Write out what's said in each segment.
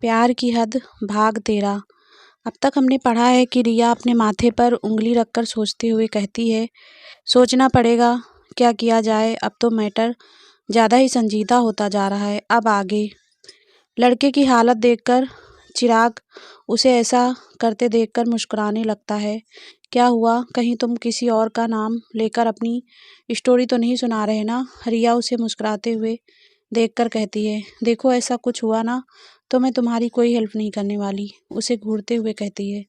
प्यार की हद भाग 13। अब तक हमने पढ़ा है कि रिया अपने माथे पर उंगली रखकर सोचते हुए कहती है, सोचना पड़ेगा, क्या किया जाए। अब तो मैटर ज़्यादा ही संजीदा होता जा रहा है। अब आगे लड़के की हालत देखकर चिराग उसे ऐसा करते देखकर मुस्कुराने लगता है। क्या हुआ, कहीं तुम किसी और का नाम लेकर अपनी स्टोरी तो नहीं सुना रहे ना। रिया उसे मुस्कुराते हुए देखकर कहती है, देखो ऐसा कुछ हुआ ना तो मैं तुम्हारी कोई हेल्प नहीं करने वाली। उसे घूरते हुए कहती है।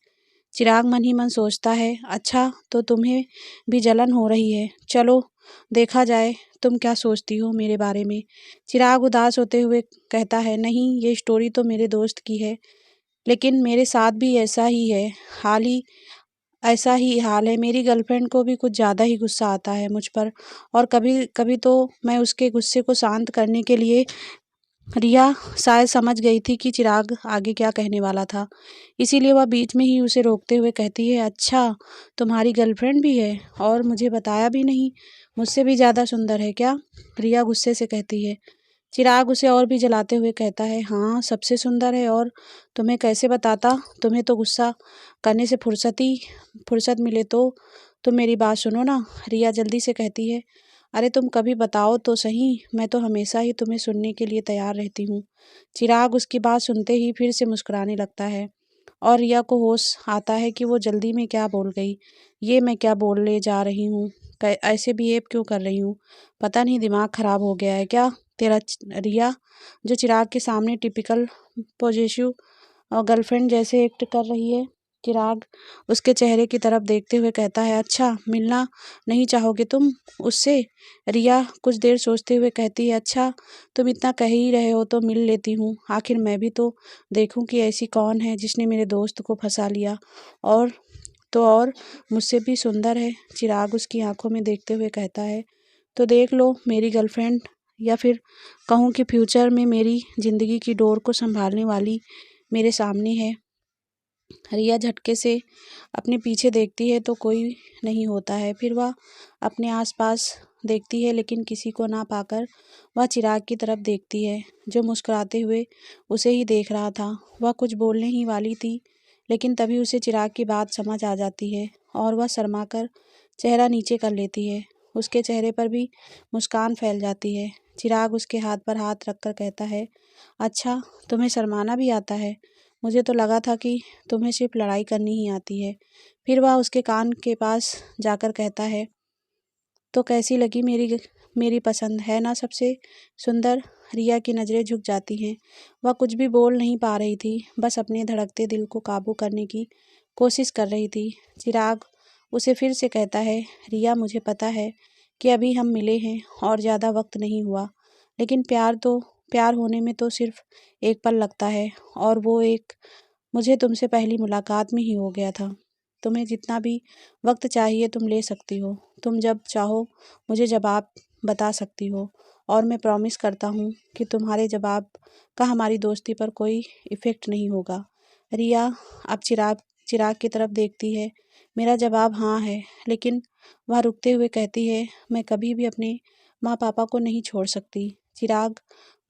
चिराग मन ही मन सोचता है, अच्छा तो तुम्हें भी जलन हो रही है, चलो देखा जाए तुम क्या सोचती हो मेरे बारे में। चिराग उदास होते हुए कहता है, नहीं ये स्टोरी तो मेरे दोस्त की है, लेकिन मेरे साथ भी ऐसा ही है। ऐसा ही हाल है। मेरी गर्लफ्रेंड को भी कुछ ज़्यादा ही गुस्सा आता है मुझ पर, और कभी कभी तो मैं उसके गुस्से को शांत करने के लिए। रिया शायद समझ गई थी कि चिराग आगे क्या कहने वाला था, इसीलिए वह बीच में ही उसे रोकते हुए कहती है, अच्छा तुम्हारी गर्लफ्रेंड भी है और मुझे बताया भी नहीं, मुझसे भी ज़्यादा सुंदर है क्या। रिया गुस्से से कहती है। चिराग उसे और भी जलाते हुए कहता है, हाँ सबसे सुंदर है, और तुम्हें कैसे बताता, तुम्हें तो गुस्सा करने से फुर्सत मिले तो तुम मेरी बात सुनो ना। रिया जल्दी से कहती है, अरे तुम कभी बताओ तो सही, मैं तो हमेशा ही तुम्हें सुनने के लिए तैयार रहती हूँ। चिराग उसकी बात सुनते ही फिर से मुस्कुराने लगता है और रिया को होश आता है कि वो जल्दी में क्या बोल गई। ये मैं क्या बोलने जा रही हूँ, ऐसे बिहेव क्यों कर रही हूँ, पता नहीं दिमाग खराब हो गया है क्या तेरा। रिया जो चिराग के सामने टिपिकल पॉजिटिव और गर्लफ्रेंड जैसे एक्ट कर रही है। चिराग उसके चेहरे की तरफ देखते हुए कहता है, अच्छा मिलना नहीं चाहोगे तुम उससे। रिया कुछ देर सोचते हुए कहती है, अच्छा तुम इतना कह ही रहे हो तो मिल लेती हूँ, आखिर मैं भी तो देखूं कि ऐसी कौन है जिसने मेरे दोस्त को फंसा लिया, और तो और मुझसे भी सुंदर है। चिराग उसकी आंखों में देखते हुए कहता है, तो देख लो मेरी गर्लफ्रेंड, या फिर कहूँ कि फ्यूचर में मेरी ज़िंदगी की डोर को संभालने वाली मेरे सामने है। रिया झटके से अपने पीछे देखती है तो कोई नहीं होता है। फिर वह अपने आसपास देखती है, लेकिन किसी को ना पाकर वह चिराग की तरफ देखती है जो मुस्कुराते हुए उसे ही देख रहा था। वह कुछ बोलने ही वाली थी, लेकिन तभी उसे चिराग की बात समझ आ जाती है और वह शर्माकर चेहरा नीचे कर लेती है। उसके चेहरे पर भी मुस्कान फैल जाती है। चिराग उसके हाथ पर हाथ रखकर कहता है, अच्छा तुम्हें शर्माना भी आता है, मुझे तो लगा था कि तुम्हें सिर्फ लड़ाई करनी ही आती है। फिर वह उसके कान के पास जाकर कहता है, तो कैसी लगी मेरी पसंद है ना सबसे सुंदर। रिया की नज़रें झुक जाती हैं। वह कुछ भी बोल नहीं पा रही थी, बस अपने धड़कते दिल को काबू करने की कोशिश कर रही थी। चिराग उसे फिर से कहता है, रिया मुझे पता है कि अभी हम मिले हैं और ज़्यादा वक्त नहीं हुआ, लेकिन प्यार होने में तो सिर्फ एक पल लगता है, और वो एक मुझे तुमसे पहली मुलाकात में ही हो गया था। तुम्हें जितना भी वक्त चाहिए तुम ले सकती हो, तुम जब चाहो मुझे जवाब बता सकती हो, और मैं प्रॉमिस करता हूँ कि तुम्हारे जवाब का हमारी दोस्ती पर कोई इफ़ेक्ट नहीं होगा। रिया अब चिराग की तरफ देखती है। मेरा जवाब हाँ है, लेकिन वह रुकते हुए कहती है, मैं कभी भी अपने माँ पापा को नहीं छोड़ सकती। चिराग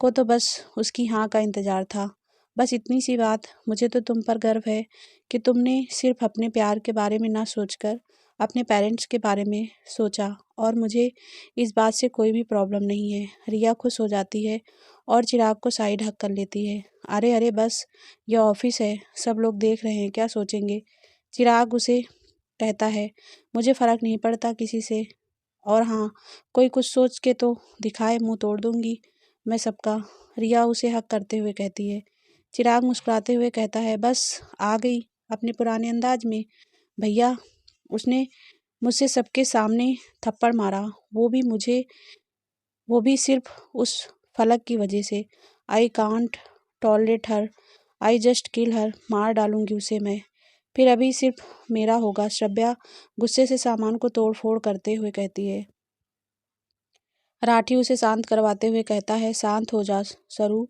को तो बस उसकी हाँ का इंतज़ार था। बस इतनी सी बात, मुझे तो तुम पर गर्व है कि तुमने सिर्फ अपने प्यार के बारे में ना सोचकर अपने पेरेंट्स के बारे में सोचा, और मुझे इस बात से कोई भी प्रॉब्लम नहीं है। रिया खुश हो जाती है और चिराग को साइड हक कर लेती है। अरे अरे बस, यह ऑफिस है, सब लोग देख रहे हैं, क्या सोचेंगे। चिराग उसे कहता है, मुझे फ़र्क नहीं पड़ता किसी से, और हाँ कोई कुछ सोच के तो दिखाए, मुंह तोड़ दूंगी मैं सबका। रिया उसे हक करते हुए कहती है। चिराग मुस्कुराते हुए कहता है, बस आ गई अपने पुराने अंदाज में। भैया, उसने मुझसे सबके सामने थप्पड़ मारा, वो भी सिर्फ उस फलक की वजह से। I can't tolerate her, I just kill her, मार डालूंगी उसे मैं। फिर अभी सिर्फ मेरा होगा। श्रव्या गुस्से से सामान को तोड़ फोड़ करते हुए कहती है। राठी उसे शांत करवाते हुए कहता है, शांत हो जा सरू,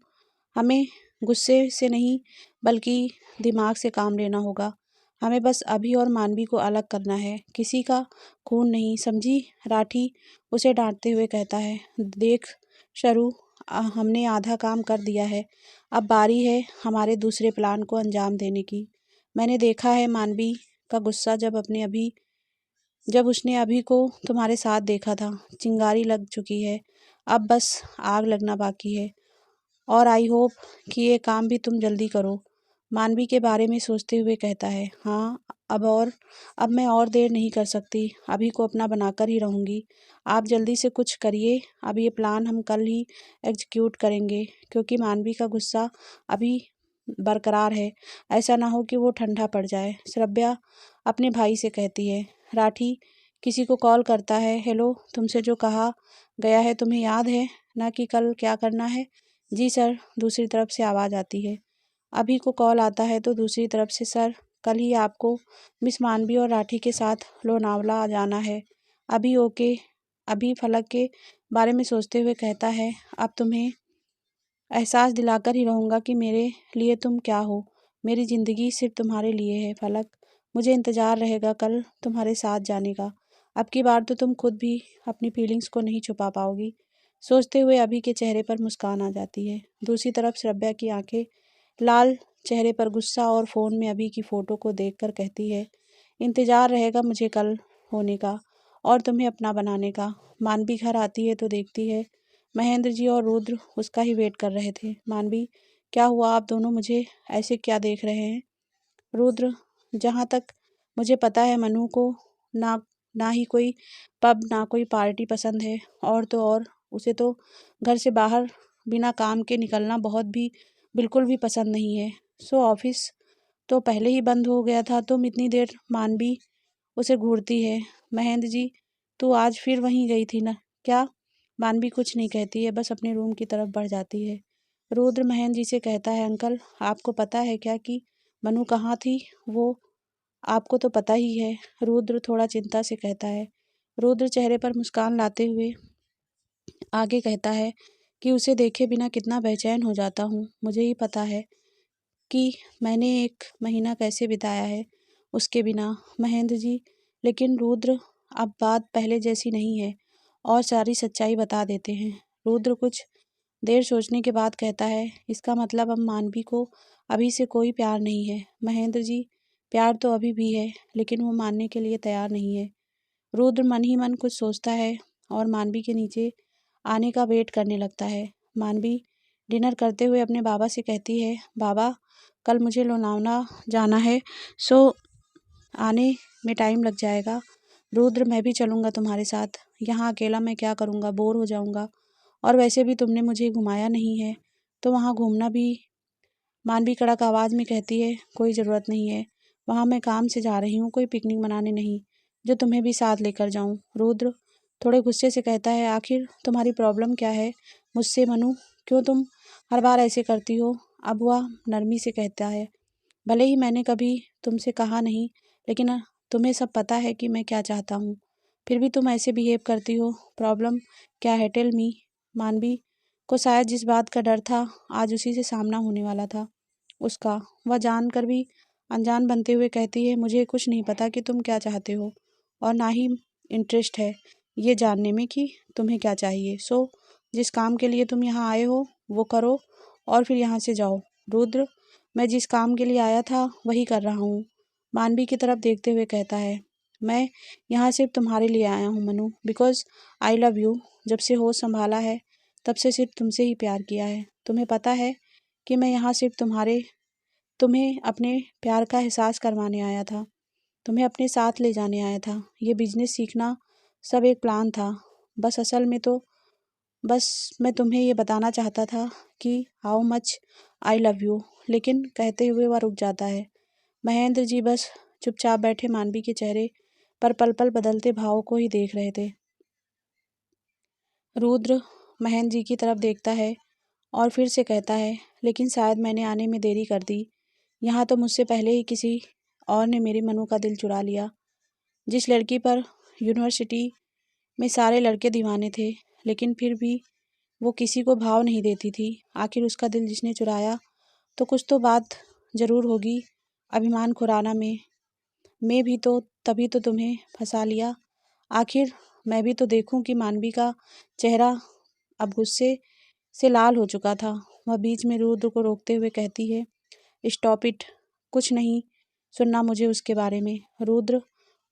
हमें गुस्से से नहीं बल्कि दिमाग से काम लेना होगा। हमें बस अभी और मानवी को अलग करना है, किसी का खून नहीं, समझी। राठी उसे डांटते हुए कहता है, देख शरू, हमने आधा काम कर दिया है। अब बारी है हमारे दूसरे प्लान को अंजाम देने की। मैंने देखा है मानवी का गुस्सा जब उसने अभी को तुम्हारे साथ देखा था। चिंगारी लग चुकी है, अब बस आग लगना बाकी है। और आई होप कि ये काम भी तुम जल्दी करो। मानवी के बारे में सोचते हुए कहता है, हाँ अब मैं और देर नहीं कर सकती। अभी को अपना बनाकर ही रहूँगी। आप जल्दी से कुछ करिए। अब ये प्लान हम कल ही एग्जीक्यूट करेंगे, क्योंकि मानवी का गुस्सा अभी बरकरार है। ऐसा ना हो कि वो ठंडा पड़ जाए। श्रव्या अपने भाई से कहती है, राठी किसी को कॉल करता है। हेलो, तुमसे जो कहा गया है तुम्हें याद है ना कि कल क्या करना है? जी सर, दूसरी तरफ से आवाज़ आती है। अभी को कॉल आता है तो दूसरी तरफ से, सर कल ही आपको मिस मानवी और राठी के साथ लोनावला आ जाना है। अभी ओके। अभी फलक के बारे में सोचते हुए कहता है, अब तुम्हें एहसास दिलाकर ही रहूँगा कि मेरे लिए तुम क्या हो। मेरी ज़िंदगी सिर्फ तुम्हारे लिए है फलक। मुझे इंतज़ार रहेगा कल तुम्हारे साथ जाने का। अब की बार तो तुम खुद भी अपनी फीलिंग्स को नहीं छुपा पाओगी। सोचते हुए अभी के चेहरे पर मुस्कान आ जाती है। दूसरी तरफ श्रव्या की आंखें लाल, चेहरे पर गुस्सा और फ़ोन में अभी की फ़ोटो को देखकर कहती है, इंतज़ार रहेगा मुझे कल होने का और तुम्हें अपना बनाने का। मानवी घर आती है तो देखती है महेंद्र जी और रुद्र उसका ही वेट कर रहे थे। मानवी, क्या हुआ, आप दोनों मुझे ऐसे क्या देख रहे हैं? रुद्र, जहाँ तक मुझे पता है मनु को ना ना ही कोई पब ना कोई पार्टी पसंद है, और तो और उसे तो घर से बाहर बिना काम के निकलना बहुत भी बिल्कुल भी पसंद नहीं है। सो ऑफिस तो पहले ही बंद हो गया था, तुम इतनी देर मानवी उसे घूरती है। महेंद्र जी, तू आज फिर वहीं गई थी ना क्या? मानवी कुछ नहीं कहती है, बस अपने रूम की तरफ बढ़ जाती है। रुद्र महेंद्र जी से कहता है, अंकल आपको पता है क्या कि मनु कहाँ थी? वो आपको तो पता ही है। रुद्र थोड़ा चिंता से कहता है। रुद्र चेहरे पर मुस्कान लाते हुए आगे कहता है कि उसे देखे बिना कितना बेचैन हो जाता हूँ। मुझे ही पता है कि मैंने एक महीना कैसे बिताया है उसके बिना। महेंद्र जी, लेकिन रुद्र अब बात पहले जैसी नहीं है और सारी सच्चाई बता देते हैं। रुद्र कुछ देर सोचने के बाद कहता है, इसका मतलब अब मानवी को अभी से कोई प्यार नहीं है? महेंद्र जी, प्यार तो अभी भी है, लेकिन वो मानने के लिए तैयार नहीं है। रुद्र मन ही मन कुछ सोचता है और मानवी के नीचे आने का वेट करने लगता है। मानवी डिनर करते हुए अपने बाबा से कहती है, बाबा कल मुझे लोनावला जाना है, सो आने में टाइम लग जाएगा। रुद्र, मैं भी चलूँगा तुम्हारे साथ। यहाँ अकेला मैं क्या करूँगा, बोर हो जाऊँगा। और वैसे भी तुमने मुझे घुमाया नहीं है, तो वहाँ घूमना भी। मानवी कड़क आवाज़ में कहती है, कोई ज़रूरत नहीं है। वहाँ मैं काम से जा रही हूँ, कोई पिकनिक मनाने नहीं जो तुम्हें भी साथ लेकर जाऊँ। रुद्र थोड़े गुस्से से कहता है, आखिर तुम्हारी प्रॉब्लम क्या है मुझसे मनु? क्यों तुम हर बार ऐसे करती हो? अब वह नरमी से कहता है, भले ही मैंने कभी तुमसे कहा नहीं, लेकिन तुम्हें सब पता है कि मैं क्या चाहता हूँ। फिर भी तुम ऐसे बिहेव करती हो। प्रॉब्लम क्या है, टेल मी। मानवी को शायद जिस बात का डर था आज उसी से सामना होने वाला था उसका। वह जानकर भी अनजान बनते हुए कहती है, मुझे कुछ नहीं पता कि तुम क्या चाहते हो, और ना ही इंटरेस्ट है ये जानने में कि तुम्हें क्या चाहिए। सो जिस काम के लिए तुम यहाँ आए हो वो करो और फिर यहाँ से जाओ। रुद्र, मैं जिस काम के लिए आया था वही कर रहा हूँ। मानवी की तरफ देखते हुए कहता है, मैं यहाँ सिर्फ तुम्हारे लिए आया हूँ Manu, because I love you. जब से होश संभाला है तब से सिर्फ तुमसे ही प्यार किया है। तुम्हें पता है कि मैं यहाँ सिर्फ तुम्हें अपने प्यार का एहसास करवाने आया था, तुम्हें अपने साथ ले जाने आया था। ये बिजनेस सीखना सब एक प्लान था। बस असल में तो बस मैं तुम्हें ये बताना चाहता था कि how much I love you. लेकिन कहते हुए वह रुक जाता है। महेंद्र जी बस चुपचाप बैठे मानवी के चेहरे पर पल पल बदलते भावों को ही देख रहे थे। रुद्र महेंद्र जी की तरफ देखता है और फिर से कहता है, लेकिन शायद मैंने आने में देरी कर दी। यहाँ तो मुझसे पहले ही किसी और ने मेरे मनु का दिल चुरा लिया। जिस लड़की पर यूनिवर्सिटी में सारे लड़के दीवाने थे, लेकिन फिर भी वो किसी को भाव नहीं देती थी। आखिर उसका दिल जिसने चुराया, तो कुछ तो बात ज़रूर होगी। अभिमान खुराना में मैं भी तो तभी तो तुम्हें फंसा लिया। आखिर मैं भी तो देखूं कि मानवी का चेहरा अब गुस्से से लाल हो चुका था। वह बीच में रुद्र को रोकते हुए कहती है, स्टॉप इट, कुछ नहीं सुनना मुझे उसके बारे में। रुद्र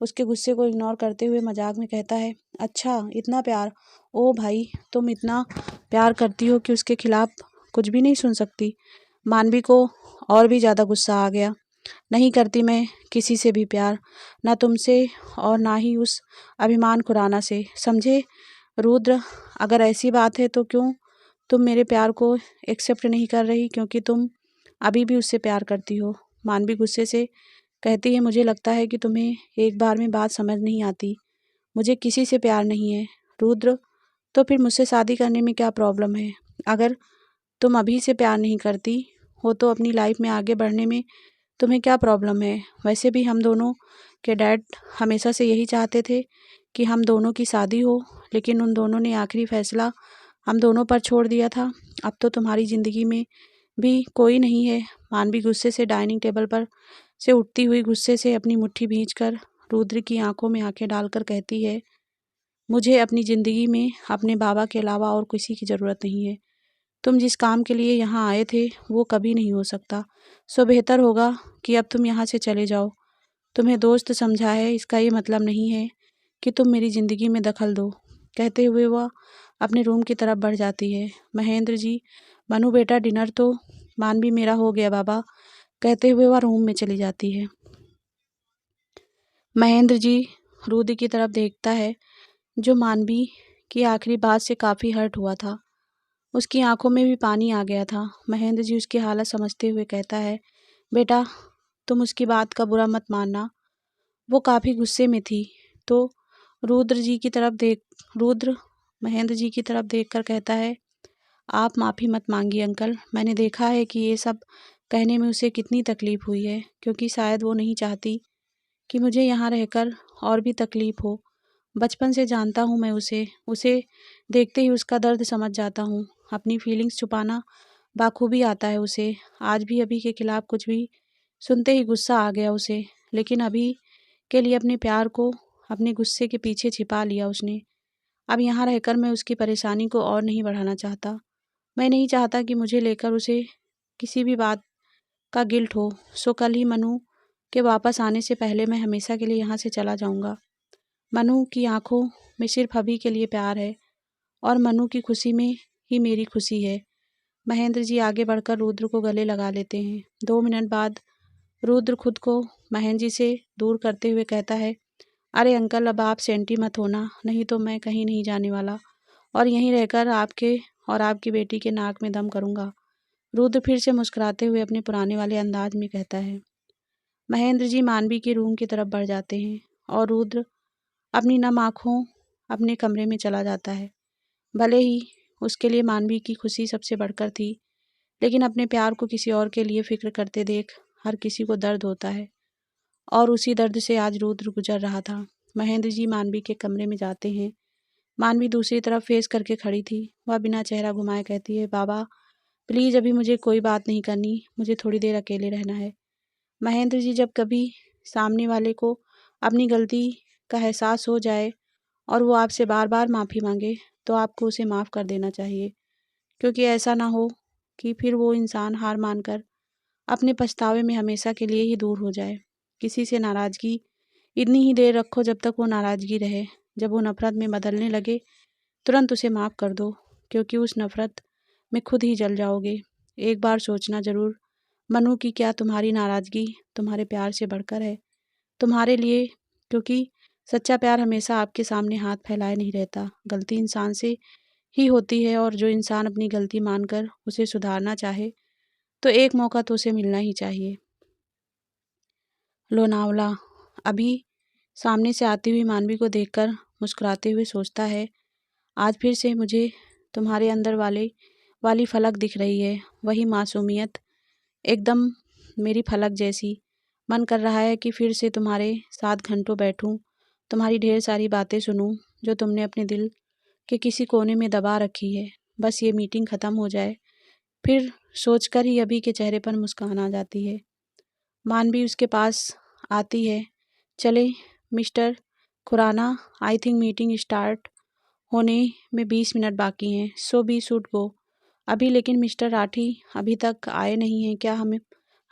उसके गुस्से को इग्नोर करते हुए मजाक में कहता है, अच्छा इतना प्यार, ओ भाई तुम इतना प्यार करती हो कि उसके खिलाफ कुछ भी नहीं सुन सकती। मानवी को और भी ज़्यादा गुस्सा आ गया। नहीं करती मैं किसी से भी प्यार, ना तुमसे और ना ही उस अभिमान खुराना से, समझे रुद्र। अगर ऐसी बात है तो क्यों तुम मेरे प्यार को एक्सेप्ट नहीं कर रही, क्योंकि तुम अभी भी उससे प्यार करती हो। मानवी गुस्से से कहती है, मुझे लगता है कि तुम्हें एक बार में बात समझ नहीं आती। मुझे किसी से प्यार नहीं है रुद्र, तो फिर मुझसे शादी करने में क्या प्रॉब्लम है? अगर तुम अभी से प्यार नहीं करती हो तो अपनी लाइफ में आगे बढ़ने में तुम्हें क्या प्रॉब्लम है? वैसे भी हम दोनों के डैड हमेशा से यही चाहते थे कि हम दोनों की शादी हो, लेकिन उन दोनों ने आखिरी फैसला हम दोनों पर छोड़ दिया था। अब तो तुम्हारी ज़िंदगी में भी कोई नहीं है। मानवी गुस्से से डाइनिंग टेबल पर से उठती हुई गुस्से से अपनी मुट्ठी भींचकर रुद्र की आंखों में आंखें डालकर कहती है, मुझे अपनी ज़िंदगी में अपने बाबा के अलावा और किसी की ज़रूरत नहीं है। तुम जिस काम के लिए यहाँ आए थे वो कभी नहीं हो सकता। सो बेहतर होगा कि अब तुम यहाँ से चले जाओ। तुम्हें दोस्त समझा है, इसका ये मतलब नहीं है कि तुम मेरी ज़िंदगी में दखल दो। कहते हुए वह अपने रूम की तरफ बढ़ जाती है। महेंद्र जी, मनु बेटा डिनर तो मानवी मेरा हो गया बाबा, कहते हुए वह रूम में चली जाती है। महेंद्र जी रुद्र की तरफ देखता है, जो मानवी की आखिरी बात से काफ़ी हर्ट हुआ था। उसकी आंखों में भी पानी आ गया था। महेंद्र जी उसकी हालत समझते हुए कहता है, बेटा तुम उसकी बात का बुरा मत मानना, वो काफ़ी गुस्से में थी। तो रुद्र महेंद्र जी की तरफ देखकर कहता है, आप माफ़ी मत मांगिए अंकल, मैंने देखा है कि ये सब कहने में उसे कितनी तकलीफ़ हुई है, क्योंकि शायद वो नहीं चाहती कि मुझे यहाँ रहकर और भी तकलीफ़ हो। बचपन से जानता हूँ मैं उसे उसे देखते ही उसका दर्द समझ जाता हूँ। अपनी फीलिंग्स छुपाना बाखूबी आता है उसे। आज भी अभी के खिलाफ कुछ भी सुनते ही गुस्सा आ गया उसे, लेकिन अभी के लिए अपने प्यार को अपने गुस्से के पीछे छिपा लिया उसने। अब यहाँ रहकर मैं उसकी परेशानी को और नहीं बढ़ाना चाहता। मैं नहीं चाहता कि मुझे लेकर उसे किसी भी बात का गिल्ट हो। सो कल ही मनु के वापस आने से पहले मैं हमेशा के लिए यहाँ से चला जाऊँगा। मनु की आंखों में सिर्फ अभी के लिए प्यार है और मनु की खुशी में ही मेरी खुशी है। महेंद्र जी आगे बढ़कर रुद्र को गले लगा लेते हैं। 2 मिनट बाद रुद्र खुद को महेंद्र जी से दूर करते हुए कहता है, अरे अंकल अब आप सेंटी मत होना, नहीं तो मैं कहीं नहीं जाने वाला और यहीं रहकर आपके और आपकी बेटी के नाक में दम करूँगा। रुद्र फिर से मुस्कुराते हुए अपने पुराने वाले अंदाज में कहता है। महेंद्र जी मानवी के रूम की तरफ बढ़ जाते हैं और रुद्र अपनी नम आँखों अपने कमरे में चला जाता है। भले ही उसके लिए मानवी की खुशी सबसे बढ़कर थी, लेकिन अपने प्यार को किसी और के लिए फ़िक्र करते देख हर किसी को दर्द होता है, और उसी दर्द से आज रुद्र गुजर रहा था। महेंद्र जी मानवी के कमरे में जाते हैं। मानवी दूसरी तरफ फेस करके खड़ी थी। वह बिना चेहरा घुमाए कहती है, बाबा प्लीज़ अभी मुझे कोई बात नहीं करनी, मुझे थोड़ी देर अकेले रहना है। महेंद्र जी, जब कभी सामने वाले को अपनी गलती का एहसास हो जाए और वो आपसे बार बार माफ़ी मांगे तो आपको उसे माफ़ कर देना चाहिए, क्योंकि ऐसा ना हो कि फिर वो इंसान हार मानकर अपने पछतावे में हमेशा के लिए ही दूर हो जाए। किसी से नाराज़गी इतनी ही देर रखो जब तक वो नाराज़गी रहे। जब वो नफ़रत में बदलने लगे तुरंत उसे माफ़ कर दो, क्योंकि उस नफ़रत में खुद ही जल जाओगे। एक बार सोचना ज़रूर मनु की क्या तुम्हारी नाराज़गी तुम्हारे प्यार से बढ़कर है तुम्हारे लिए, क्योंकि सच्चा प्यार हमेशा आपके सामने हाथ फैलाए नहीं रहता। गलती इंसान से ही होती है और जो इंसान अपनी गलती मानकर उसे सुधारना चाहे तो एक मौका तो उसे मिलना ही चाहिए। लोनावला अभी सामने से आती हुई मानवी को देखकर मुस्कुराते हुए सोचता है, आज फिर से मुझे तुम्हारे अंदर वाली फलक दिख रही है, वही मासूमियत, एकदम मेरी फलक जैसी। मन कर रहा है कि फिर से तुम्हारे साथ घंटों बैठूं, तुम्हारी ढेर सारी बातें सुनूं जो तुमने अपने दिल के किसी कोने में दबा रखी है। बस ये मीटिंग ख़त्म हो जाए, फिर सोचकर ही अभी के चेहरे पर मुस्कान आ जाती है। मानवी उसके पास आती है, चले mister Khurana, I think meeting start होने में 20 मिनट बाकी हैं, सो बी शुड गो। अभी लेकिन मिस्टर राठी अभी तक आए नहीं हैं, क्या हमें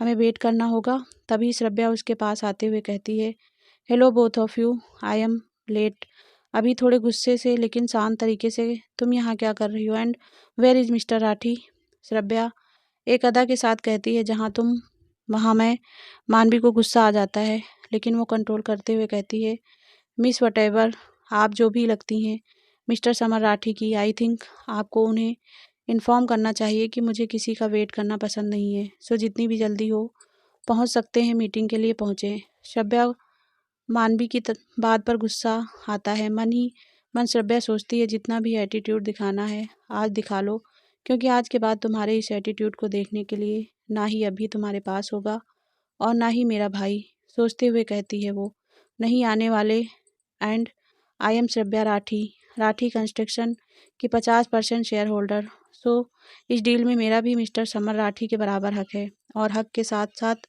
हमें वेट करना होगा? तभी श्रव्या उसके पास आते हुए कहती है, hello both of you, I am late. अभी थोड़े गुस्से से लेकिन शांत तरीके से, तुम यहाँ क्या कर रही हो and where is mister Rathi? Shravya एक अदा के साथ कहती है, जहाँ तुम वहाँ मैं। मानवी को गुस्सा आ जाता है लेकिन वो कंट्रोल करते हुए कहती है, मिस वटेवर, आप जो भी लगती हैं मिस्टर समर राठी की, आई थिंक आपको उन्हें इन्फॉर्म करना चाहिए कि मुझे किसी का वेट करना पसंद नहीं है। सो जितनी भी जल्दी हो पहुंच सकते हैं मीटिंग के लिए पहुंचे। श्रव्या मानवी की बात पर गुस्सा आता है। मन ही मन श्रव्या सोचती है, जितना भी एटीट्यूड दिखाना है आज दिखा लो, क्योंकि आज के बाद तुम्हारे इस एटीट्यूड को देखने के लिए ना ही अभी तुम्हारे पास होगा और ना ही मेरा भाई। सोचते हुए कहती है वो, नहीं आने वाले। And I am Shravya Rathi, Rathi construction की 50% शेयर होल्डर। सो इस डील में मेरा भी मिस्टर समर राठी के बराबर हक है और हक के साथ साथ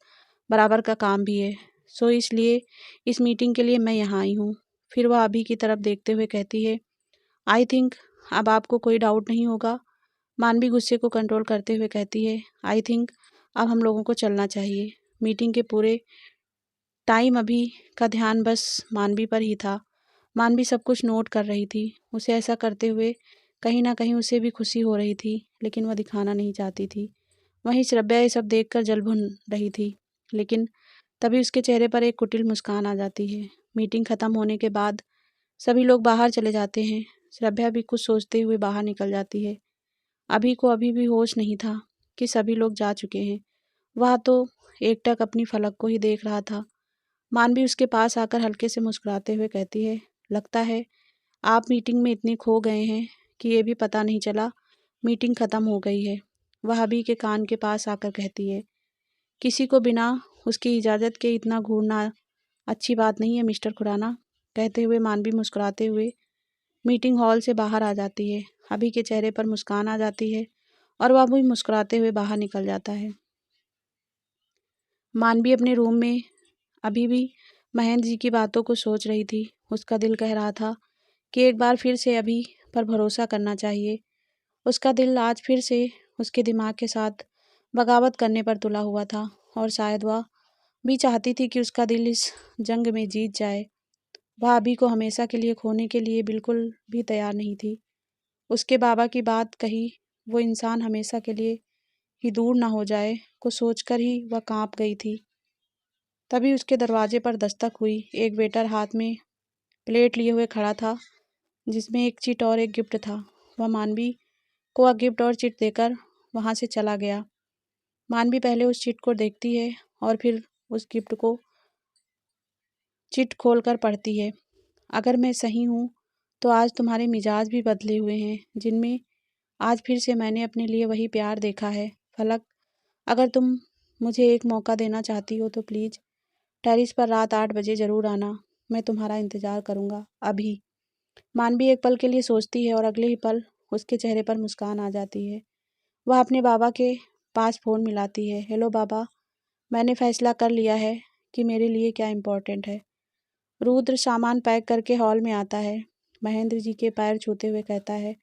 बराबर का काम भी है। सो इसलिए इस मीटिंग के लिए मैं यहाँ आई हूँ। फिर वह अभी की तरफ देखते हुए कहती है, आई थिंक अब आपको कोई डाउट नहीं होगा। मानवी गुस्से को कंट्रोल करते हुए कहती है, आई थिंक अब हम लोगों को चलना चाहिए। मीटिंग के पूरे टाइम अभी का ध्यान बस मानवी पर ही था। मानवी सब कुछ नोट कर रही थी। उसे ऐसा करते हुए कहीं ना कहीं उसे भी खुशी हो रही थी, लेकिन वह दिखाना नहीं चाहती थी। वहीं श्रव्या ये सब देखकर जल भुन रही थी, लेकिन तभी उसके चेहरे पर एक कुटिल मुस्कान आ जाती है। मीटिंग खत्म होने के बाद सभी लोग बाहर चले जाते हैं। श्रव्या भी कुछ सोचते हुए बाहर निकल जाती है। अभी को अभी भी होश नहीं था कि सभी लोग जा चुके हैं। वह तो एकटक अपनी फलक को ही देख रहा था। मानवी उसके पास आकर हल्के से मुस्कुराते हुए कहती है, लगता है आप मीटिंग में इतने खो गए हैं कि ये भी पता नहीं चला मीटिंग खत्म हो गई है। वह अभी के कान के पास आकर कहती है, किसी को बिना उसकी इजाज़त के इतना घूरना अच्छी बात नहीं है मिस्टर खुराना। कहते हुए मानवी मुस्कुराते हुए मीटिंग हॉल से बाहर आ जाती है। अभी के चेहरे पर मुस्कान आ जाती है और वह भी मुस्कुराते हुए बाहर निकल जाता है। मानवी अपने रूम में अभी भी महेंद्र जी की बातों को सोच रही थी। उसका दिल कह रहा था कि एक बार फिर से अभी पर भरोसा करना चाहिए। उसका दिल आज फिर से उसके दिमाग के साथ बगावत करने पर तुला हुआ था और शायद वह भी चाहती थी कि उसका दिल इस जंग में जीत जाए। वह अभी को हमेशा के लिए खोने के लिए बिल्कुल भी तैयार नहीं थी। उसके बाबा की बात कही, वो इंसान हमेशा के लिए ही दूर ना हो जाए, को सोचकर ही वह कांप गई थी। तभी उसके दरवाजे पर दस्तक हुई। एक वेटर हाथ में प्लेट लिए हुए खड़ा था, जिसमें एक चिट और एक गिफ्ट था। वह मानवी को वह गिफ्ट और चिट देकर वहाँ से चला गया। मानवी पहले उस चिट को देखती है और फिर उस गिफ्ट को चिट खोलकर पढ़ती है। अगर मैं सही हूँ तो आज तुम्हारे मिजाज भी बदले हुए हैं, जिनमें आज फिर से मैंने अपने लिए वही प्यार देखा है। फलक, अगर तुम मुझे एक मौका देना चाहती हो तो प्लीज़ टेरिस पर रात 8 बजे ज़रूर आना। मैं तुम्हारा इंतज़ार करूँगा। अभी। मानवी एक पल के लिए सोचती है और अगले ही पल उसके चेहरे पर मुस्कान आ जाती है। वह अपने बाबा के पास फ़ोन मिलाती है। हेलो बाबा, मैंने फ़ैसला कर लिया है कि मेरे लिए क्या इम्पोर्टेंट है। रुद्र सामान पैक करके हॉल में आता है। महेंद्र जी के पैर छूते हुए कहता है,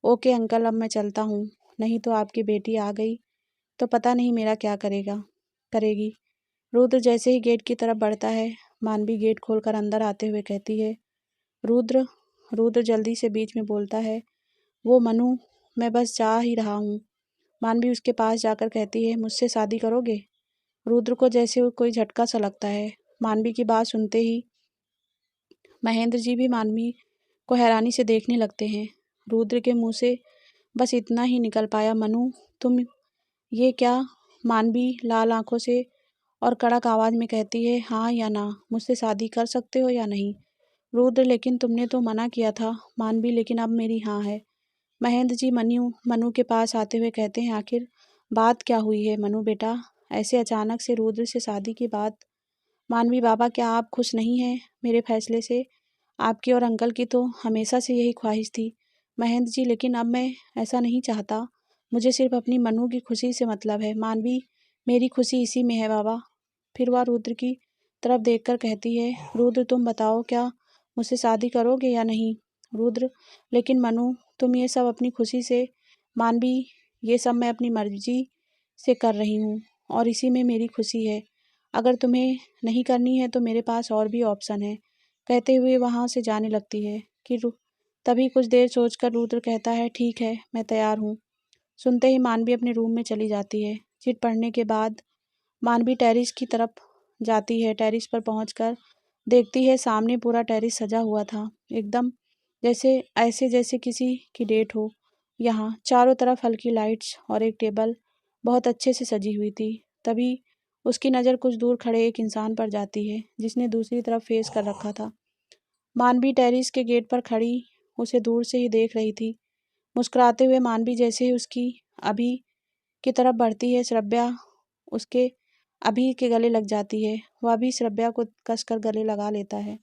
ओके अंकल, अब मैं चलता हूँ। नहीं तो आपकी बेटी आ गई तो पता नहीं मेरा क्या करेगी। रुद्र जैसे ही गेट की तरफ बढ़ता है, मानवी गेट खोलकर अंदर आते हुए कहती है, रुद्र। रुद्र जल्दी से बीच में बोलता है, वो मनु, मैं बस जा ही रहा हूँ। मानवी उसके पास जाकर कहती है, मुझसे शादी करोगे? रुद्र को जैसे कोई झटका सा लगता है। मानवी की बात सुनते ही महेंद्र जी भी मानवी को हैरानी से देखने लगते हैं। रुद्र के मुंह से बस इतना ही निकल पाया, मनु तुम ये क्या? मानवी लाल आंखों से और कड़क आवाज में कहती है, हाँ या ना, मुझसे शादी कर सकते हो या नहीं? रुद्र, लेकिन तुमने तो मना किया था। मानवी, लेकिन अब मेरी हाँ है। महेंद्र जी मनु मनु के पास आते हुए कहते हैं, आखिर बात क्या हुई है मनु बेटा, ऐसे अचानक से रुद्र से शादी की बात? मानवी, बाबा क्या आप खुश नहीं हैं मेरे फैसले से? आपकी और अंकल की तो हमेशा से यही ख्वाहिश थी। महेंद्र जी, लेकिन अब मैं ऐसा नहीं चाहता। मुझे सिर्फ अपनी मनु की खुशी से मतलब है। मानवी, मेरी खुशी इसी में है बाबा। फिर वह रुद्र की तरफ देखकर कहती है, रुद्र तुम बताओ, क्या मुझसे शादी करोगे या नहीं? रुद्र, लेकिन मनु तुम ये सब अपनी खुशी से। मानवी, ये सब मैं अपनी मर्जी से कर रही हूँ और इसी में मेरी खुशी है। अगर तुम्हें नहीं करनी है तो मेरे पास और भी ऑप्शन है। कहते हुए वहाँ से जाने लगती है कि तभी कुछ देर सोचकर रुद्र कहता है, ठीक है, मैं तैयार हूँ। सुनते ही मानवी अपने रूम में चली जाती है। चिट पढ़ने के बाद मानवी टेरिस की तरफ जाती है। टेरिस पर पहुंचकर देखती है सामने पूरा टेरिस सजा हुआ था, एकदम जैसे किसी की डेट हो। यहाँ चारों तरफ हल्की लाइट्स और एक टेबल बहुत अच्छे से सजी हुई थी। तभी उसकी नज़र कुछ दूर खड़े एक इंसान पर जाती है जिसने दूसरी तरफ फेस कर रखा था। मानवी टेरिस के गेट पर खड़ी उसे दूर से ही देख रही थी। मुस्कुराते हुए मानवी जैसे ही उसकी अभी की तरफ बढ़ती है, श्रव्या उसके अभी के गले लग जाती है। वह भी श्रव्या को कसकर गले लगा लेता है।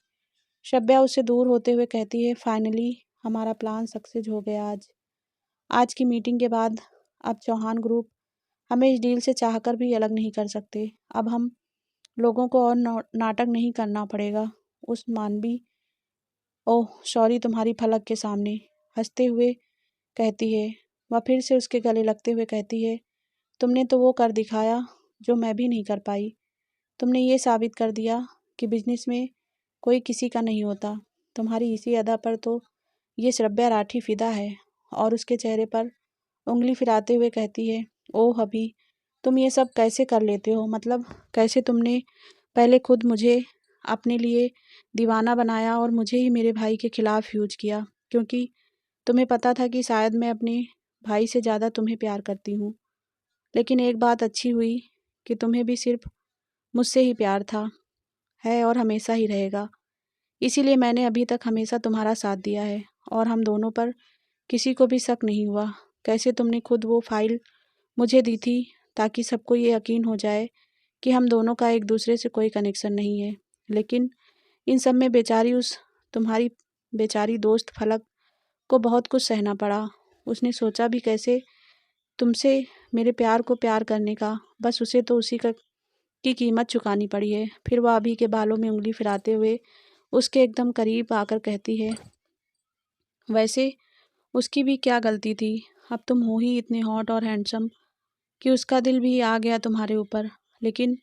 श्रव्या उससे दूर होते हुए कहती है, फाइनली हमारा प्लान सक्सेस हो गया। आज आज की मीटिंग के बाद अब चौहान ग्रुप हमें इस डील से चाहकर भी अलग नहीं कर सकते। अब हम लोगों को और नाटक नहीं करना पड़ेगा। उस मानवी ओह सॉरी तुम्हारी फलक के सामने हंसते हुए कहती है। वह फिर से उसके गले लगते हुए कहती है, तुमने तो वो कर दिखाया जो मैं भी नहीं कर पाई। तुमने ये साबित कर दिया कि बिजनेस में कोई किसी का नहीं होता। तुम्हारी इसी अदा पर तो ये श्रव्या राठी फिदा है। और उसके चेहरे पर उंगली फिराते हुए कहती है, ओह अभी तुम ये सब कैसे कर लेते हो? मतलब कैसे तुमने पहले खुद मुझे अपने लिए दीवाना बनाया और मुझे ही मेरे भाई के खिलाफ यूज किया, क्योंकि तुम्हें पता था कि शायद मैं अपने भाई से ज़्यादा तुम्हें प्यार करती हूँ। लेकिन एक बात अच्छी हुई कि तुम्हें भी सिर्फ मुझसे ही प्यार था, है और हमेशा ही रहेगा। इसीलिए मैंने अभी तक हमेशा तुम्हारा साथ दिया है और हम दोनों पर किसी को भी शक नहीं हुआ। कैसे तुमने खुद वो फाइल मुझे दी थी ताकि सबको ये यकीन हो जाए कि हम दोनों का एक दूसरे से कोई कनेक्शन नहीं है। लेकिन इन सब में तुम्हारी बेचारी दोस्त फलक को बहुत कुछ सहना पड़ा। उसने सोचा भी कैसे तुमसे मेरे प्यार को प्यार करने का, बस उसे तो उसी का की कीमत चुकानी पड़ी है। फिर वह अभी के बालों में उंगली फिराते हुए उसके एकदम करीब आकर कहती है, वैसे उसकी भी क्या गलती थी? अब तुम हो ही इतने हॉट और हैंडसम कि उसका दिल भी आ गया तुम्हारे ऊपर। लेकिन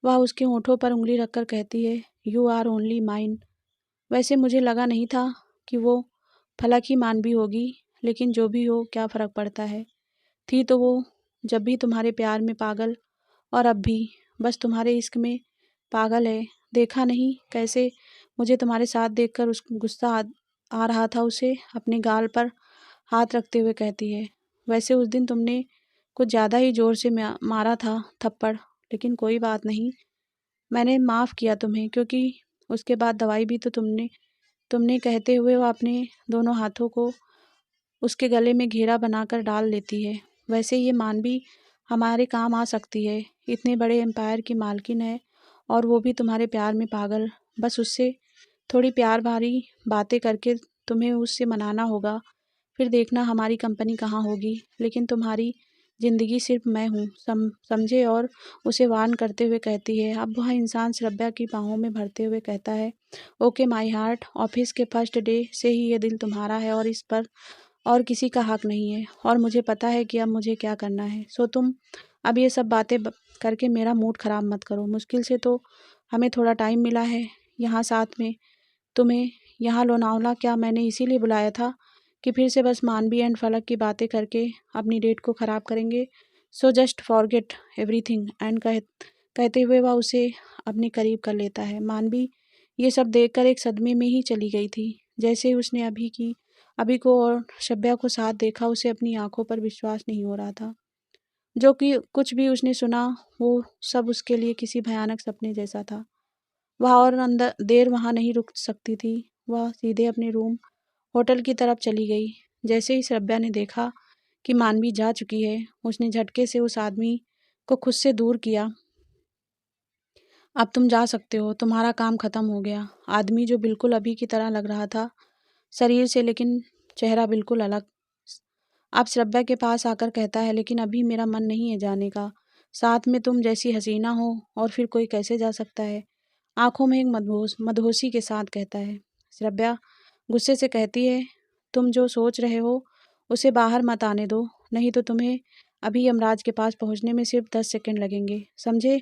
वह उसके होठों पर उंगली रखकर कहती है, यू आर ओनली माइन। वैसे मुझे लगा नहीं था कि वो फलक ही मानवी होगी, लेकिन जो भी हो क्या फ़र्क पड़ता है। थी तो वो जब भी तुम्हारे प्यार में पागल और अब भी बस तुम्हारे इश्क में पागल है। देखा नहीं कैसे मुझे तुम्हारे साथ देखकर उस गुस्सा आ रहा था। उसे अपने गाल पर हाथ रखते हुए कहती है, वैसे उस दिन तुमने कुछ ज़्यादा ही ज़ोर से मारा था थप्पड़, लेकिन कोई बात नहीं, मैंने माफ़ किया तुम्हें, क्योंकि उसके बाद दवाई भी तो तुमने तुमने कहते हुए वह अपने दोनों हाथों को उसके गले में घेरा बनाकर डाल लेती है। वैसे ये मानवी हमारे काम आ सकती है, इतने बड़े एम्पायर की मालकिन है और वो भी तुम्हारे प्यार में पागल। बस उससे थोड़ी प्यार भरी बातें करके तुम्हें उससे मनाना होगा, फिर देखना हमारी कंपनी कहाँ होगी। लेकिन तुम्हारी ज़िंदगी सिर्फ मैं हूँ, समझे। और उसे वार्न करते हुए कहती है। अब वह इंसान श्रव्या की बाहों में भरते हुए कहता है, ओके माई हार्ट, ऑफिस के फर्स्ट डे से ही ये दिल तुम्हारा है और इस पर और किसी का हक नहीं है, और मुझे पता है कि अब मुझे क्या करना है। सो तुम अब ये सब बातें करके मेरा मूड ख़राब मत करो। मुश्किल से तो हमें थोड़ा टाइम मिला है यहाँ साथ में। तुम्हें यहाँ लोनावला क्या मैंने इसीलिए बुलाया था कि फिर से बस मानवी एंड फलक की बातें करके अपनी डेट को ख़राब करेंगे। So just forget everything and कहते हुए वह उसे अपने करीब कर लेता है। मानवी ये सब देखकर एक सदमे में ही चली गई थी। जैसे ही उसने अभी को और शब्या को साथ देखा, उसे अपनी आंखों पर विश्वास नहीं हो रहा था। जो कि कुछ भी उसने सुना वो सब उसके लिए किसी भयानक सपने जैसा था। वह और अंदर देर वहाँ नहीं रुक सकती थी। वह सीधे अपने रूम होटल की तरफ चली गई। जैसे ही श्रव्या ने देखा कि मानवी जा चुकी है, उसने झटके से उस आदमी को खुद से दूर किया। अब तुम जा सकते हो, तुम्हारा काम खत्म हो गया। आदमी जो बिल्कुल अभी की तरह लग रहा था शरीर से, लेकिन चेहरा बिल्कुल अलग, अब श्रव्या के पास आकर कहता है, लेकिन अभी मेरा मन नहीं है जाने का। साथ में तुम जैसी हसीना हो और फिर कोई कैसे जा सकता है? आंखों में एक मदहोशी के साथ कहता है। श्रव्या गुस्से से कहती है, तुम जो सोच रहे हो उसे बाहर मत आने दो। नहीं तो तुम्हें अभी यमराज के पास पहुंचने में सिर्फ 10 सेकंड लगेंगे, समझे।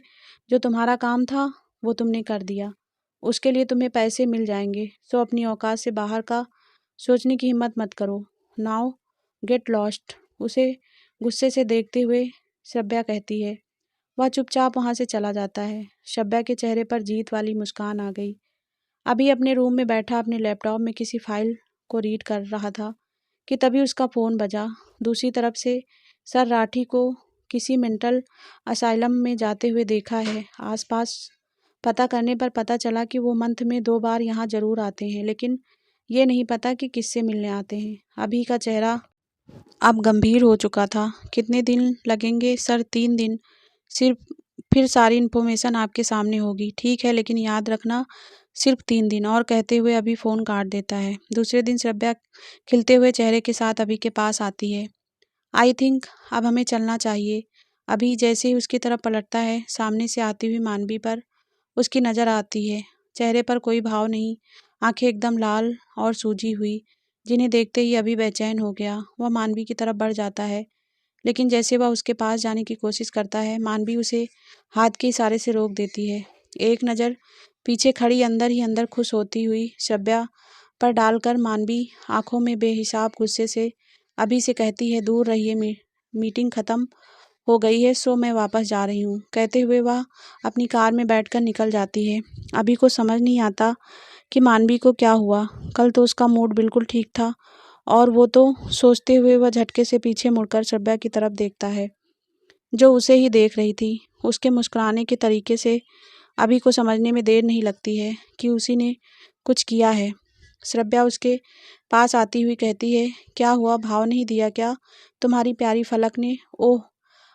जो तुम्हारा काम था वो तुमने कर दिया, उसके लिए तुम्हें पैसे मिल जाएंगे। सो अपनी औकात से बाहर का सोचने की हिम्मत मत करो। Now get lost. उसे गुस्से से देखते हुए श्रव्या कहती है। वह चुपचाप वहां से चला जाता है। श्रव्या के चेहरे पर जीत वाली मुस्कान आ गई। अभी अपने रूम में बैठा अपने लैपटॉप में किसी फाइल को रीड कर रहा था कि तभी उसका फ़ोन बजा। दूसरी तरफ से सर राठी को किसी मेंटल असाइलम में जाते हुए देखा है। आसपास पता करने पर पता चला कि वो मंथ में 2 बार यहाँ ज़रूर आते हैं, लेकिन ये नहीं पता कि किससे मिलने आते हैं। अभी का चेहरा अब गंभीर हो चुका था। कितने दिन लगेंगे सर? 3 दिन सिर्फ, फिर सारी इन्फॉर्मेशन आपके सामने होगी। ठीक है, लेकिन याद रखना सिर्फ 3 दिन। और कहते हुए अभी फ़ोन काट देता है। दूसरे दिन श्रव्या खिलते हुए चेहरे के साथ अभी के पास आती है। आई थिंक अब हमें चलना चाहिए। अभी जैसे ही उसकी तरफ पलटता है, सामने से आती हुई मानवी पर उसकी नज़र आती है। चेहरे पर कोई भाव नहीं, आंखें एकदम लाल और सूजी हुई, जिन्हें देखते ही अभी बेचैन हो गया। वह मानवी की तरफ बढ़ जाता है, लेकिन जैसे वह उसके पास जाने की कोशिश करता है, मानवी उसे हाथ के इशारे से रोक देती है। एक नज़र पीछे खड़ी अंदर ही अंदर खुश होती हुई श्रव्या पर डालकर मानवी आंखों में बेहिसाब गुस्से से अभी से कहती है, दूर रहिए, मीटिंग ख़त्म हो गई है, सो मैं वापस जा रही हूँ। कहते हुए वह अपनी कार में बैठकर निकल जाती है। अभी को समझ नहीं आता कि मानवी को क्या हुआ। कल तो उसका मूड बिल्कुल ठीक था, और वो तो सोचते हुए वह झटके से पीछे मुड़कर श्रव्या की तरफ देखता है, जो उसे ही देख रही थी। उसके मुस्कुराने के तरीके से अभी को समझने में देर नहीं लगती है कि उसी ने कुछ किया है। श्रव्या उसके पास आती हुई कहती है, क्या हुआ, भाव नहीं दिया क्या तुम्हारी प्यारी फलक ने? ओह,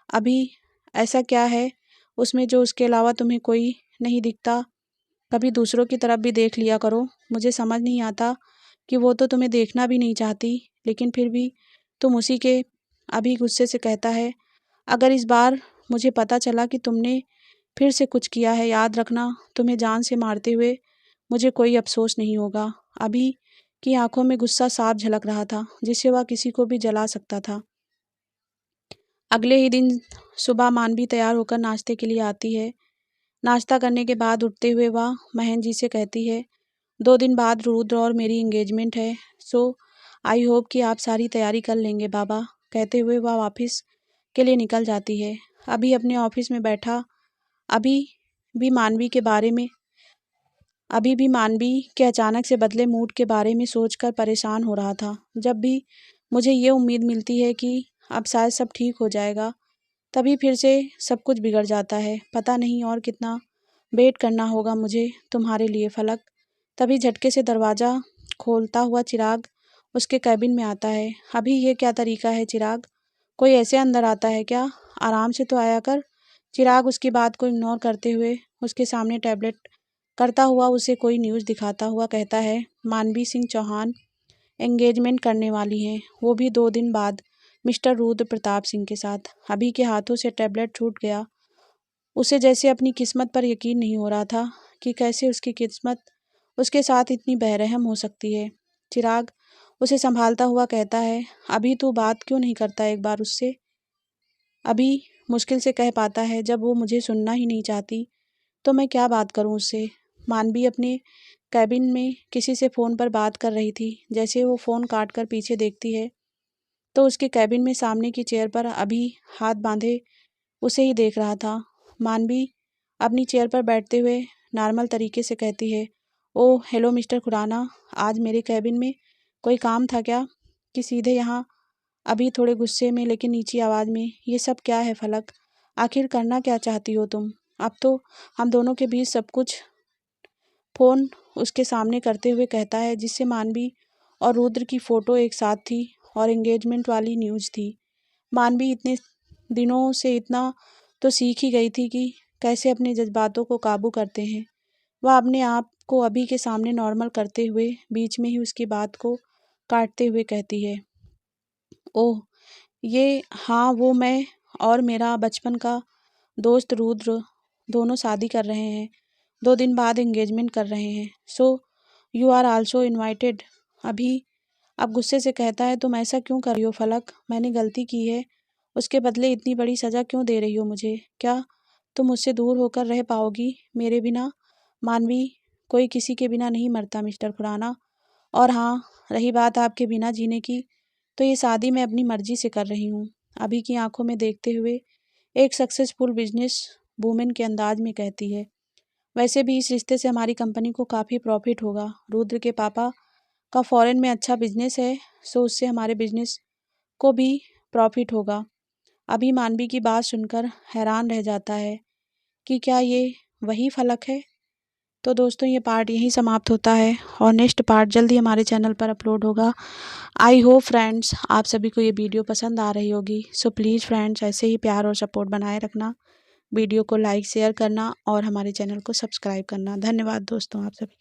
अभी ऐसा क्या है उसमें जो उसके अलावा तुम्हें कोई नहीं दिखता? कभी दूसरों की तरफ भी देख लिया करो। मुझे समझ नहीं आता कि वो तो तुम्हें देखना भी नहीं चाहती, लेकिन फिर भी तुम उसी के। अभी गुस्से से कहता है, अगर इस बार मुझे पता चला कि तुमने फिर से कुछ किया है, याद रखना तुम्हें जान से मारते हुए मुझे कोई अफसोस नहीं होगा। अभी की आंखों में गुस्सा साफ झलक रहा था, जिससे वह किसी को भी जला सकता था। अगले ही दिन सुबह मानवी तैयार होकर नाश्ते के लिए आती है। नाश्ता करने के बाद उठते हुए वह महेंद्र जी से कहती है, 2 दिन बाद रुद्र और मेरी एंगेजमेंट है, सो आई होप कि आप सारी तैयारी कर लेंगे बाबा। कहते हुए वह ऑफिस के लिए निकल जाती है। अभी अपने ऑफिस में बैठा अभी भी मानवी के बारे में अभी भी मानवी के अचानक से बदले मूड के बारे में सोचकर परेशान हो रहा था। जब भी मुझे ये उम्मीद मिलती है कि अब शायद सब ठीक हो जाएगा, तभी फिर से सब कुछ बिगड़ जाता है। पता नहीं और कितना वेट करना होगा मुझे तुम्हारे लिए फलक। तभी झटके से दरवाज़ा खोलता हुआ चिराग उसके कैबिन में आता है। अभी ये क्या तरीका है चिराग, कोई ऐसे अंदर आता है क्या? आराम से तो आया कर। चिराग उसकी बात को इग्नोर करते हुए उसके सामने टैबलेट करता हुआ उसे कोई न्यूज़ दिखाता हुआ कहता है, मानवी सिंह चौहान एंगेजमेंट करने वाली हैं, वो भी 2 दिन बाद मिस्टर रुद्र प्रताप सिंह के साथ। अभी के हाथों से टैबलेट छूट गया। उसे जैसे अपनी किस्मत पर यकीन नहीं हो रहा था कि कैसे उसकी किस्मत उसके साथ इतनी बेरहम हो सकती है। चिराग उसे संभालता हुआ कहता है, अभी तू बात क्यों नहीं करता एक बार उससे? अभी मुश्किल से कह पाता है, जब वो मुझे सुनना ही नहीं चाहती तो मैं क्या बात करूं उससे। मानवी अपने कैबिन में किसी से फ़ोन पर बात कर रही थी। जैसे वो फ़ोन काट कर पीछे देखती है तो उसके कैबिन में सामने की चेयर पर अभी हाथ बांधे उसे ही देख रहा था। मानवी अपनी चेयर पर बैठते हुए नॉर्मल तरीके से कहती है, ओह हेलो मिस्टर खुराना, आज मेरे कैबिन में कोई काम था क्या? कि सीधे यहाँ? अभी थोड़े गुस्से में लेकिन नीची आवाज़ में, ये सब क्या है फलक? आखिर करना क्या चाहती हो तुम? अब तो हम दोनों के बीच सब कुछ। फ़ोन उसके सामने करते हुए कहता है, जिससे मानवी और रुद्र की फ़ोटो एक साथ थी और एंगेजमेंट वाली न्यूज़ थी। मानवी इतने दिनों से इतना तो सीख ही गई थी कि कैसे अपने जज्बातों को काबू करते हैं। वह अपने आप को अभी के सामने नॉर्मल करते हुए बीच में ही उसकी बात को काटते हुए कहती है, ओह ये हाँ, वो मैं और मेरा बचपन का दोस्त रुद्र दोनों शादी कर रहे हैं। 2 दिन बाद एंगेजमेंट कर रहे हैं, so you are also invited. अभी अब गुस्से से कहता है, तुम ऐसा क्यों कर रही हो फलक? मैंने गलती की है, उसके बदले इतनी बड़ी सज़ा क्यों दे रही हो मुझे? क्या तुम मुझसे दूर होकर रह पाओगी मेरे बिना? मानवी, कोई किसी के बिना नहीं मरता मिस्टर खुराना। और हाँ, रही बात आपके बिना जीने की, तो ये शादी मैं अपनी मर्जी से कर रही हूँ। अभी की आंखों में देखते हुए एक सक्सेसफुल बिजनेस वूमेन के अंदाज में कहती है। वैसे भी इस रिश्ते से हमारी कंपनी को काफ़ी प्रॉफिट होगा। रुद्र के पापा का फॉरेन में अच्छा बिजनेस है, सो उससे हमारे बिजनेस को भी प्रॉफिट होगा। अभी मानवी की बात सुनकर हैरान रह जाता है कि क्या ये वही फलक है? तो दोस्तों, ये पार्ट यहीं समाप्त होता है और नेक्स्ट पार्ट जल्दी हमारे चैनल पर अपलोड होगा। आई होप फ्रेंड्स आप सभी को ये वीडियो पसंद आ रही होगी। सो प्लीज़ फ्रेंड्स, ऐसे ही प्यार और सपोर्ट बनाए रखना। वीडियो को लाइक शेयर करना और हमारे चैनल को सब्सक्राइब करना। धन्यवाद दोस्तों आप सभी।